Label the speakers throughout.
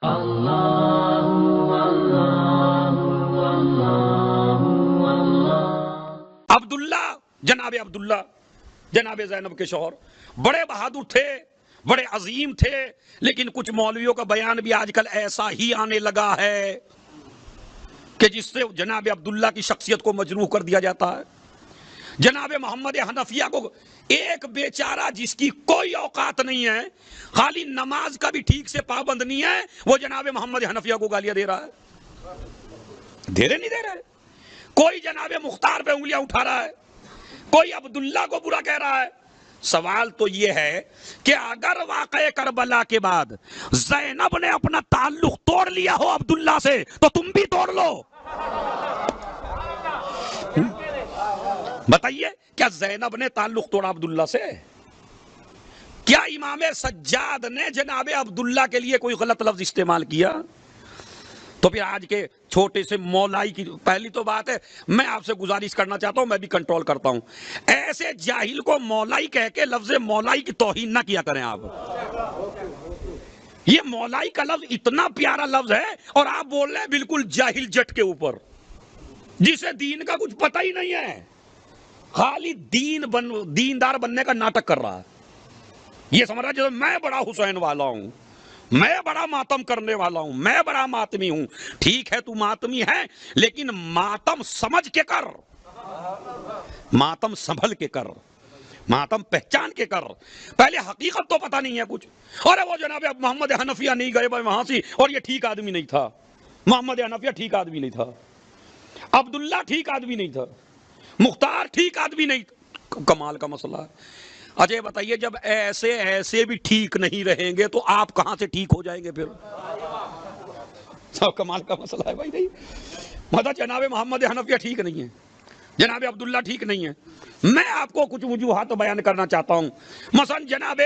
Speaker 1: عبداللہ، جناب عبداللہ جناب زینب کے شوہر بڑے بہادر تھے، بڑے عظیم تھے، لیکن کچھ مولویوں کا بیان بھی آج کل ایسا ہی آنے لگا ہے کہ جس سے جناب عبداللہ کی شخصیت کو مجروح کر دیا جاتا ہے۔ جناب محمد حنفیہ کو ایک بیچارہ جس کی کوئی اوقات نہیں ہے، خالی نماز کا بھی ٹھیک سے پابند نہیں ہے، وہ جناب محمد حنفیہ کو گالیاں دے رہا ہے، دے رہے نہیں دے رہے؟ کوئی جناب مختار پہ انگلیاں اٹھا رہا ہے، کوئی عبداللہ کو برا کہہ رہا ہے۔ سوال تو یہ ہے کہ اگر واقعہ کربلا کے بعد زینب نے اپنا تعلق توڑ لیا ہو عبداللہ سے تو تم بھی توڑ لو۔ بتائیے، کیا زینب نے تعلق توڑا عبداللہ سے؟ کیا امام سجاد نے جناب عبداللہ کے لیے کوئی غلط لفظ استعمال کیا؟ تو پھر آج کے چھوٹے سے مولائی کی پہلی تو بات ہے، میں آپ سے گزارش کرنا چاہتا ہوں، میں بھی کنٹرول کرتا ہوں، ایسے جاہل کو مولائی کہہ کے لفظ مولائی کی توہین نہ کیا کریں آپ۔ یہ مولائی کا لفظ اتنا پیارا لفظ ہے اور آپ بول رہے ہیں بالکل جاہل جٹ کے اوپر، جسے دین کا کچھ پتہ ہی نہیں ہے، خالی دیندار بننے کا ناٹک کر رہا ہے۔ یہ سمجھ رہا ہے میں بڑا حسین والا ہوں، میں بڑا ماتم کرنے والا ہوں، میں بڑا ماتمی ہوں۔ ٹھیک ہے، تو ماتمی ہے، لیکن ماتم سمجھ کے کر، ماتم سنبھل کے کر، ماتم پہچان کے کر۔ پہلے حقیقت تو پتہ نہیں ہے کچھ، اور وہ جناب محمد حنفیہ نہیں گئے بھائی وہاں سے، اور یہ ٹھیک آدمی نہیں تھا، محمد حنفیہ ٹھیک آدمی نہیں تھا، عبداللہ ٹھیک آدمی نہیں تھا، مختار ٹھیک آدمی نہیں تھا۔ کمال کا مسئلہ ہے۔ اچھا بتائیے، جب ایسے بھی ٹھیک نہیں رہیں گے تو آپ کہاں سے ٹھیک ہو جائیں گے پھر؟ سب کمال کا مسئلہ ہے بھائی۔ نہیں مطلب جناب محمد حنفیہ ٹھیک نہیں ہے، جناب عبداللہ ٹھیک نہیں ہے۔ میں آپ کو کچھ وجوہات بیان کرنا چاہتا ہوں۔ مثلا جناب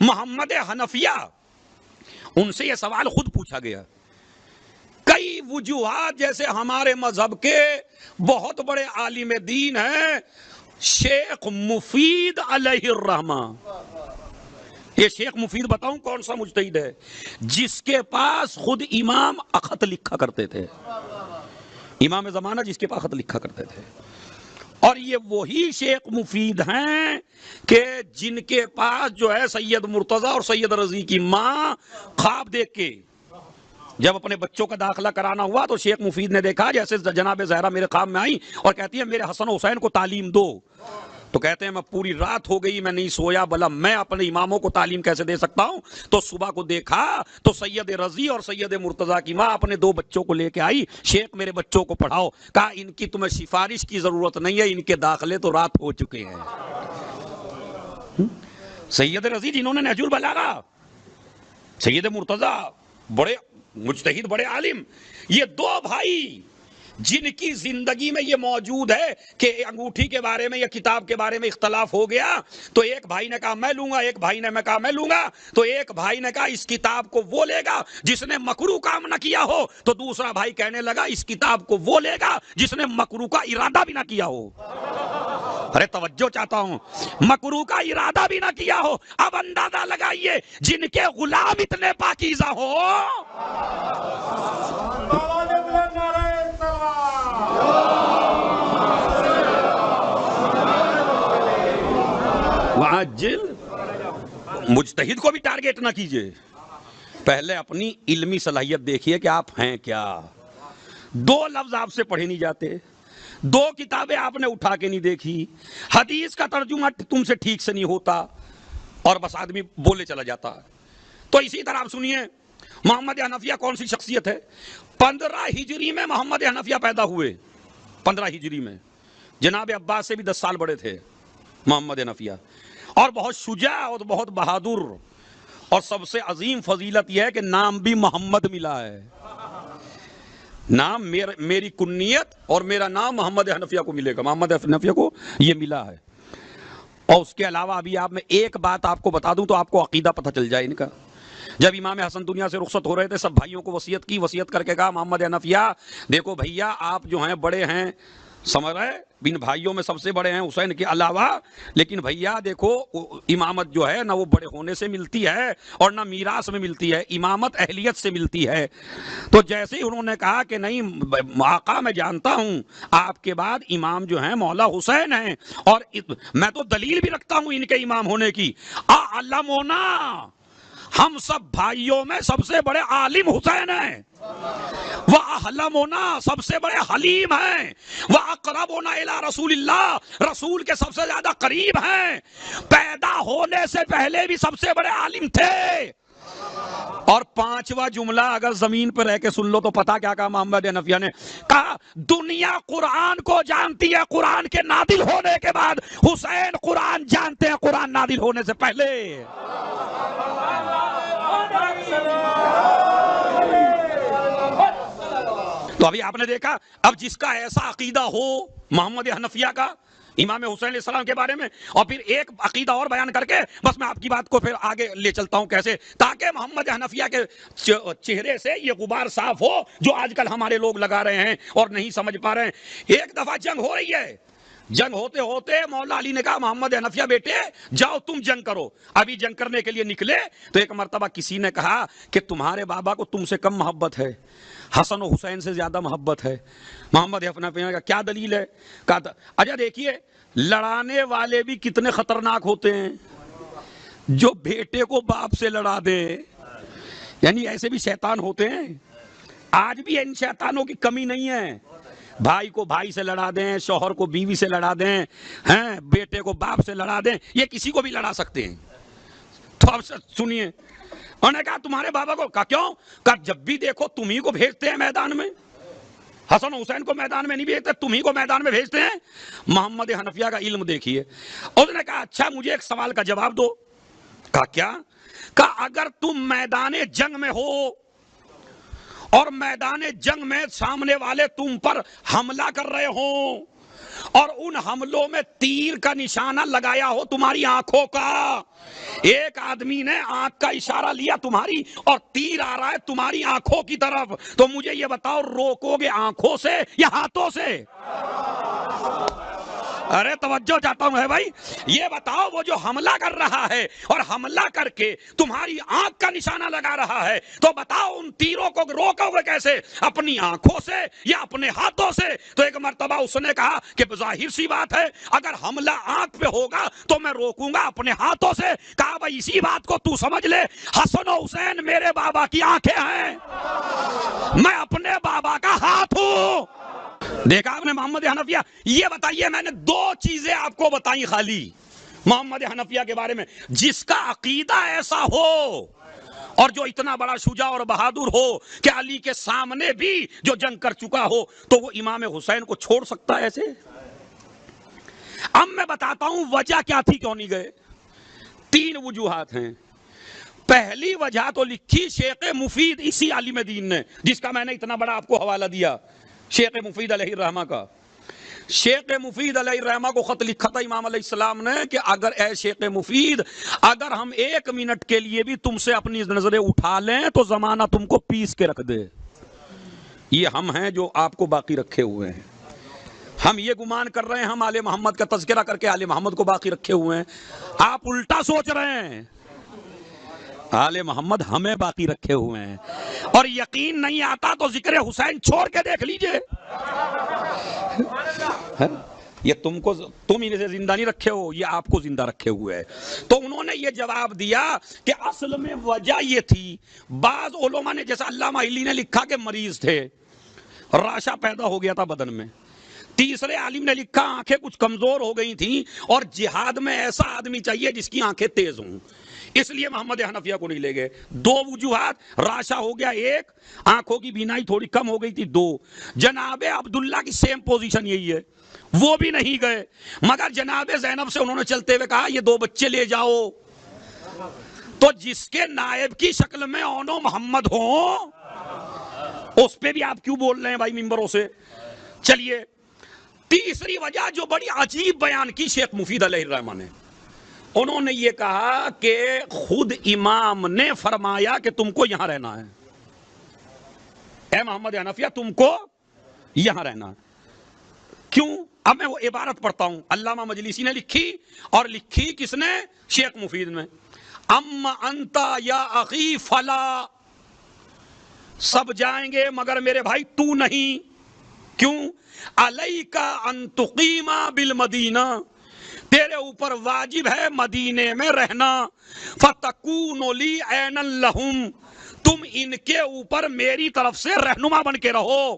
Speaker 1: محمد حنفیہ، ان سے یہ سوال خود پوچھا گیا، کئی وجوہات، جیسے ہمارے مذہب کے بہت بڑے عالم دین ہیں شیخ مفید علیہ الرحمہ۔ یہ شیخ مفید بتاؤں کون سا مجتہد ہے؟ جس کے پاس خود امام خط لکھا کرتے تھے، امام زمانہ جس کے پاس خط لکھا کرتے تھے، اور یہ وہی شیخ مفید ہیں کہ جن کے پاس جو ہے سید مرتضیٰ اور سید رضی کی ماں خواب دیکھ کے جب اپنے بچوں کا داخلہ کرانا ہوا تو شیخ مفید نے دیکھا جیسے جناب زہرا میرے خواب میں آئی اور کہتی ہے میرے حسن و حسین کو تعلیم دو، تو کہتے ہیں میں پوری رات ہو گئی، میں نہیں سویا، بلا میں اپنے اماموں کو تعلیم کیسے دے سکتا ہوں؟ تو صبح کو دیکھا تو سید رضی اور سید مرتضیٰ کی ماں اپنے دو بچوں کو لے کے آئی، شیخ میرے بچوں کو پڑھاؤ۔ کہا ان کی تمہیں سفارش کی ضرورت نہیں ہے، ان کے داخلے تو رات ہو چکے ہیں۔ سید رضی جنہوں نے نہج البلاغہ، سید مرتضیٰ بڑے مجتہد، بڑے عالم، یہ دو بھائی جن کی زندگی میں یہ موجود ہے کہ انگوٹھی کے بارے میں یا کتاب کے بارے میں اختلاف ہو گیا تو ایک بھائی نے کہا میں لوں گا، ایک بھائی نے کہا میں لوں گا، تو ایک بھائی نے کہا اس کتاب کو وہ لے گا جس نے مکروہ کام نہ کیا ہو، تو دوسرا بھائی کہنے لگا اس کتاب کو وہ لے گا جس نے مکروہ کا ارادہ بھی نہ کیا ہو۔ ارے توجہ چاہتا ہوں، مکروہ کا ارادہ بھی نہ کیا ہو۔ اب اندازہ لگائیے جن کے غلام اتنے پاکیزہ ہو، وعجل، مجتہد کو بھی ٹارگیٹ نہ کیجئے، پہلے اپنی علمی صلاحیت دیکھیے کہ آپ ہیں کیا۔ دو لفظ آپ سے پڑھے نہیں جاتے، دو کتابیں آپ نے اٹھا کے نہیں دیکھی، حدیث کا ترجمہ تم سے ٹھیک سے نہیں ہوتا، اور بس آدمی بولے چلا جاتا ہے۔ تو اسی طرح آپ سنیے، محمد حنفیہ کون سی شخصیت ہے؟ 15 ہجری میں محمد حنفیہ پیدا ہوئے، 15 ہجری میں، جناب عباس سے بھی 10 سال بڑے تھے محمد حنفیہ، اور بہت شجاع اور بہت بہادر، اور سب سے عظیم فضیلت یہ ہے کہ نام بھی محمد ملا ہے۔ نام میری کنیت اور میرا نام محمد حنفیہ کو ملے گا، محمد حنفیہ کو یہ ملا ہے۔ اور اس کے علاوہ ابھی آپ میں ایک بات آپ کو بتا دوں تو آپ کو عقیدہ پتہ چل جائے ان کا۔ جب امام حسن دنیا سے رخصت ہو رہے تھے، سب بھائیوں کو وصیت کی، وصیت کر کے کہا محمد حنفیہ دیکھو بھیا آپ جو ہیں بڑے ہیں، سمجھ رہے؟ ان بھائیوں میں سب سے بڑے ہیں حسین کے علاوہ. لیکن بھیا دیکھو امامت جو ہے نہ وہ بڑے ہونے سے ملتی ہے اور نہ میراث میں ملتی ہے، امامت اہلیت سے ملتی ہے. تو جیسے ہی انہوں نے کہا کہ نہیں آقا میں جانتا ہوں آپ کے بعد امام جو ہیں مولا حسین ہیں، اور میں تو دلیل بھی رکھتا ہوں ان کے امام ہونے کی. اعلمونا، ہم سب بھائیوں میں سب سے بڑے عالم حسین ہیں. وَأَحْلَمُنَا، سب سے بڑے حلیم ہیں. وَأَقْرَبُنَا إِلَىٰ رَسُولِ اللَّهِ، رسول کے سب سے زیادہ قریب ہیں. پیدا ہونے سے پہلے بھی سب سے بڑے عالم تھے. اور پانچواں جملہ اگر زمین پر رہ کے سن لو تو پتا کیا کہا محمد حنفیہ نے؟ کہا دنیا قرآن کو جانتی ہے قرآن کے نازل ہونے کے بعد، حسین قرآن جانتے ہیں قرآن نازل ہونے سے پہلے. تو ابھی آپ نے دیکھا، اب جس کا ایسا عقیدہ ہو محمد حنفیہ کا امام حسین علیہ السلام کے بارے میں، اور پھر ایک عقیدہ اور بیان کر کے بس میں آپ کی بات کو پھر آگے لے چلتا ہوں کیسے، تاکہ محمد حنفیہ کے چہرے سے یہ غبار صاف ہو جو آج کل ہمارے لوگ لگا رہے ہیں اور نہیں سمجھ پا رہے ہیں. ایک دفعہ جنگ ہو رہی ہے، جنگ ہوتے ہوتے مولا علی نے کہا محمد حنفیہ بیٹے جاؤ تم جنگ کرو. ابھی جنگ کرنے کے لیے نکلے تو ایک مرتبہ کسی نے کہا کہ تمہارے بابا کو تم سے کم محبت ہے، حسن و حسین سے زیادہ محبت ہے. محمد حنفیہ کا کیا دلیل ہے؟ کہا اچھا دیکھیے لڑانے والے بھی کتنے خطرناک ہوتے ہیں، جو بیٹے کو باپ سے لڑا دے، یعنی ایسے بھی شیطان ہوتے ہیں. آج بھی ان شیطانوں کی کمی نہیں ہے. بھائی کو بھائی سے لڑا دیں، شوہر کو بیوی سے لڑا دیں، ہیں بیٹے کو باپ سے لڑا دیں، یہ کسی کو بھی لڑا سکتے ہیں. تو اب سنیے، انہوں نے کہا تمہارے بابا کو، کہا کیوں؟ کہا جب بھی دیکھو تمہیں کو بھیجتے ہیں میدان میں، حسن حسین کو میدان میں نہیں بھیجتے، تمہیں کو میدان میں بھیجتے ہیں. محمد حنفیہ کا علم دیکھیے. اس نے کہا اچھا مجھے ایک سوال کا جواب دو. کہا کیا؟ کہا اگر تم میدان جنگ میں ہو اور میدان جنگ میں سامنے والے تم پر حملہ کر رہے ہوں اور ان حملوں میں تیر کا نشانہ لگایا ہو تمہاری آنکھوں کا، ایک آدمی نے آنکھ کا اشارہ لیا تمہاری اور تیر آ رہا ہے تمہاری آنکھوں کی طرف، تو مجھے یہ بتاؤ روکو گے آنکھوں سے یا ہاتھوں سے؟ ارے توجہ چاہتا ہوں ہے بھائی، یہ بتاؤ وہ جو حملہ کر رہا ہے اور حملہ کر کے تمہاری آنکھ کا نشانہ لگا رہا ہے، تو بتاؤ ان تیروں کو روکو گے کیسے؟ اپنی آنکھوں سے یا اپنے ہاتھوں سے؟ تو ایک مرتبہ اس نے کہا کہ ظاہر سی بات ہے اگر حملہ آنکھ پہ ہوگا تو میں روکوں گا اپنے ہاتھوں سے. کہا بھائی اسی بات کو تو سمجھ لے، حسن و حسین میرے بابا کی آنکھیں ہیں، میں اپنے بابا کا ہاتھ ہوں. دیکھا آپ نے محمد حنفیہ؟ یہ بتائیے میں نے دو چیزیں آپ کو بتائیں خالی محمد حنفیہ کے بارے میں، جس کا عقیدہ ایسا ہو اور جو اتنا بڑا شجاع اور بہادر ہو کہ علی کے سامنے بھی جو جنگ کر چکا ہو، تو وہ امام حسین کو چھوڑ سکتا ہے ایسے؟ اب میں بتاتا ہوں وجہ کیا تھی کیوں نہیں گئے. 3 وجوہات ہیں. پہلی وجہ تو لکھی شیخ مفید اسی عالم دین نے، جس کا میں نے اتنا بڑا آپ کو حوالہ دیا، شیخ مفید علیہ الرحمہ کا. شیخ مفید علیہ الرحمہ کو خط لکھا تھا امام علیہ السلام نے کہ اگر اے شیخ مفید اگر ہم 1 منٹ کے لیے بھی تم سے اپنی نظریں اٹھا لیں تو زمانہ تم کو پیس کے رکھ دے. یہ ہم ہیں جو آپ کو باقی رکھے ہوئے ہیں. ہم یہ گمان کر رہے ہیں ہم آل محمد کا تذکرہ کر کے آل محمد کو باقی رکھے ہوئے ہیں، آپ الٹا سوچ رہے ہیں. آل محمد ہمیں باقی رکھے ہوئے ہیں، اور یقین نہیں آتا تو ذکر حسین چھوڑ کے دیکھ لیجئے. یہ تم انہیں زندہ نہیں رکھے ہو، یہ آپ کو زندہ رکھے ہوئے ہے. تو انہوں نے یہ جواب دیا کہ اصل میں وجہ یہ تھی، بعض علماء نے جیسا علامہ علی نے لکھا کہ مریض تھے، راشا پیدا ہو گیا تھا بدن میں. تیسرے عالم نے لکھا آنکھیں کچھ کمزور ہو گئی تھیں اور جہاد میں ایسا آدمی چاہیے جس کی آنکھیں تیز ہوں، اس لیے محمد حنفیہ کو نہیں لے گئے. 2 وجوہات، راشا ہو گیا 1، آنکھوں کی بینائی تھوڑی کم ہو گئی تھی 2. جناب عبداللہ کی سیم پوزیشن یہی ہے، وہ بھی نہیں گئے، مگر جناب زینب سے انہوں نے چلتے ہوئے کہا یہ 2 بچے لے جاؤ. تو جس کے نائب کی شکل میں اونو محمد ہوں اس پہ بھی آپ کیوں بول رہے ہیں بھائی ممبروں سے؟ چلیے تیسری وجہ جو بڑی عجیب بیان کی شیخ مفید علیہ الرحمہ نے، انہوں نے یہ کہا کہ خود امام نے فرمایا کہ تم کو یہاں رہنا ہے، اے محمد حنفیہ تم کو یہاں رہنا ہے. کیوں؟ اب میں وہ عبارت پڑھتا ہوں، علامہ مجلسی نے لکھی، اور لکھی کس نے؟ شیخ مفید نے۔ اما انتا یا اخی فلا، سب جائیں گے مگر میرے بھائی تو نہیں۔ کیوں؟ علیک ان تقیم بالمدینہ، تیرے اوپر واجب ہے مدینے میں رہنا، فتکون لی عینا لہم، تم ان کے اوپر میری طرف سے رہنما بن کے رہو۔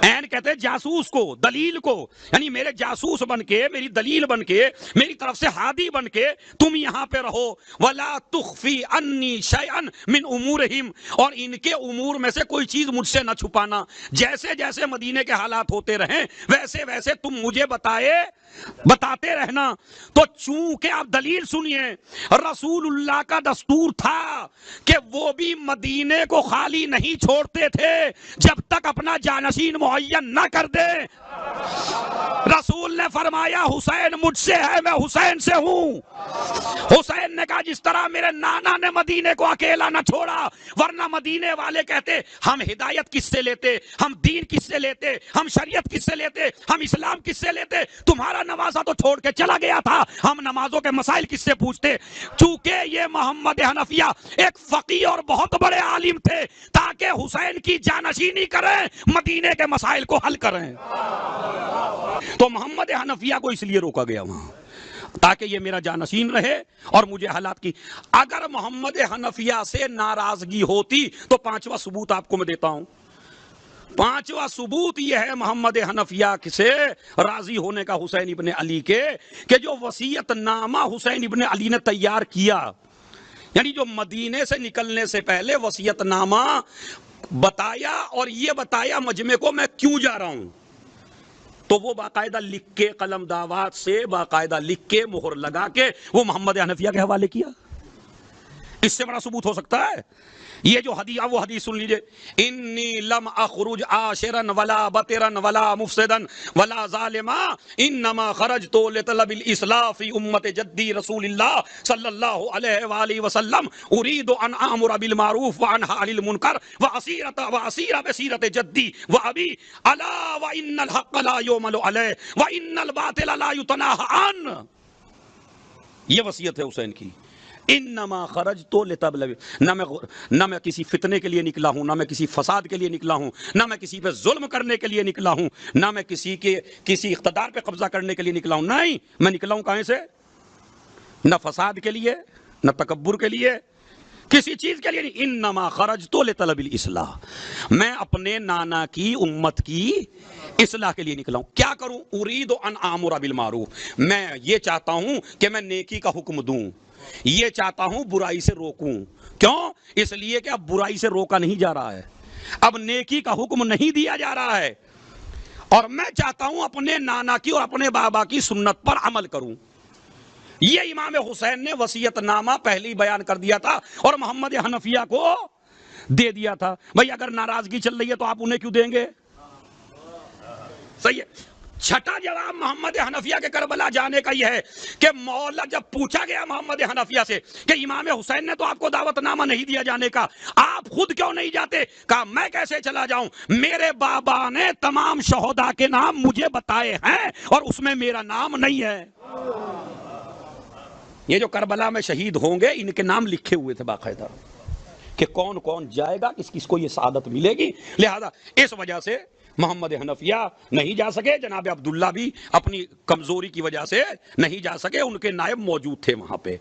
Speaker 1: عین کہتے ہیں جاسوس کو، دلیل کو، یعنی میرے جاسوس بن کے، میری دلیل بن کے، میری طرف سے ہادی بن کے تم یہاں پہ رہو۔ ولا تخفی انی شیئا من امورہم، اور ان کے امور میں سے کوئی چیز مجھ سے نہ چھپانا، جیسے جیسے مدینے کے حالات ہوتے رہیں ویسے ویسے تم مجھے بتاتے رہنا۔ تو چونکہ آپ دلیل سنیے، رسول اللہ کا دستور تھا کہ وہ بھی مدینے کو خالی نہیں چھوڑتے تھے جب تک اپنا جانشین معین نہ کر دے۔ رسول نے فرمایا حسین مجھ سے ہے، میں حسین سے ہوں۔ حسین نے کہا جس طرح میرے نانا نے مدینے کو اکیلا نہ چھوڑا، ورنہ مدینے والے کہتے ہم ہدایت کس سے لیتے، ہم دین کس سے لیتے، ہم شریعت کس سے لیتے، ہم اسلام کس سے لیتے، تمہارا نوازہ تو چھوڑ کے چلا گیا تھا، ہم نمازوں کے مسائل کس سے پوچھتے۔ چونکہ یہ محمد حنفیہ ایک فقیہ اور بہت بڑے عالم تھے، تاکہ حسین کی جانشینی کریں، مدینے کے مسائل کو حل کریں۔ تو محمد حنفیہ کو اس لیے روکا گیا وہاں تاکہ یہ میرا جانشین رہے اور مجھے حالات کی۔ اگر محمد حنفیہ سے ناراضگی ہوتی تو پانچواں ثبوت آپ کو میں دیتا ہوں۔ پانچواں ثبوت یہ ہے محمد حنفیہ سے راضی ہونے کا حسین ابن علی کے، کہ جو وصیت نامہ حسین ابن علی نے تیار کیا، یعنی جو مدینے سے نکلنے سے پہلے وصیت نامہ بتایا، اور یہ بتایا مجمع کو میں کیوں جا رہا ہوں، تو وہ باقاعدہ لکھ کے قلم دعوات سے باقاعدہ لکھ کے مہر لگا کے وہ محمد حنفیہ کے حوالے کیا۔ اس سے بڑا ثبوت ہو سکتا ہے؟ یہ جو حدیث، وہ حدیث سن لیجئے، انی لم اخرج عاشرا ولا بطرا ولا مفسدا ولا ظالما انما خرجت لطلب الاصلاح فی امت جدی رسول اللہ صلی اللہ علیہ وآلہ وسلم اريد ان امر بالمعروف وانهى عن المنکر واسیر بسیرت جدی وابی الا وان الحق لا یعمل علیہ وان الباطل لا یتناہى عنہ۔ یہ وصیت ہے حسین کی۔ انما خرجت لطلب، نہ میں کسی فتنے کے لیے نکلا ہوں، نہ میں کسی فساد کے لیے نکلا ہوں، نہ میں کسی پہ ظلم کرنے کے لیے نکلا ہوں، نہ میں کسی اقتدار پہ قبضہ کرنے کے لیے نکلا ہوں، نہیں، میں نکلا ہوں کہاں سے؟ نہ فساد کے لیے، نہ تکبر کے لیے، کسی چیز کے لیے نہیں۔ انما خرجت لطلب الاصلاح، میں اپنے نانا کی امت کی اصلاح کے لیے نکلا ہوں۔ کیا کروں؟ اريد ان امر بالمعروف، میں یہ چاہتا ہوں کہ میں نیکی کا حکم دوں، یہ چاہتا ہوں برائی سے روکوں۔ کیوں؟ اس لیے کہ اب برائی سے روکا نہیں جا رہا ہے، اب نیکی کا حکم نہیں دیا جا رہا ہے، اور میں چاہتا ہوں اپنے نانا کی اور اپنے بابا کی سنت پر عمل کروں۔ یہ امام حسین نے وصیت نامہ پہلی بیان کر دیا تھا اور محمد حنفیہ کو دے دیا تھا۔ بھئی اگر ناراضگی چل رہی ہے تو آپ انہیں کیوں دیں گے؟ صحیح ہے۔ چھٹا جواب محمد حنفیہ کے کربلا جانے کا یہ ہے کہ مولا جب پوچھا گیا محمد حنفیہ سے کہ امام حسین نے تو آپ کو دعوت نامہ نہیں دیا جانے کا، آپ خود کیوں نہیں جاتے؟ کہا میں کیسے چلا جاؤں، میرے بابا نے تمام شہداء کے نام مجھے بتائے ہیں اور اس میں میرا نام نہیں ہے۔ یہ جو کربلا میں شہید ہوں گے ان کے نام لکھے ہوئے تھے باقاعدہ کہ کون کون جائے گا، کس کس کو یہ سعادت ملے گی، لہذا اس وجہ سے محمد حنفیہ نہیں جا سکے۔ جناب عبداللہ بھی اپنی کمزوری کی وجہ سے نہیں جا سکے، ان کے نائب موجود تھے وہاں پہ۔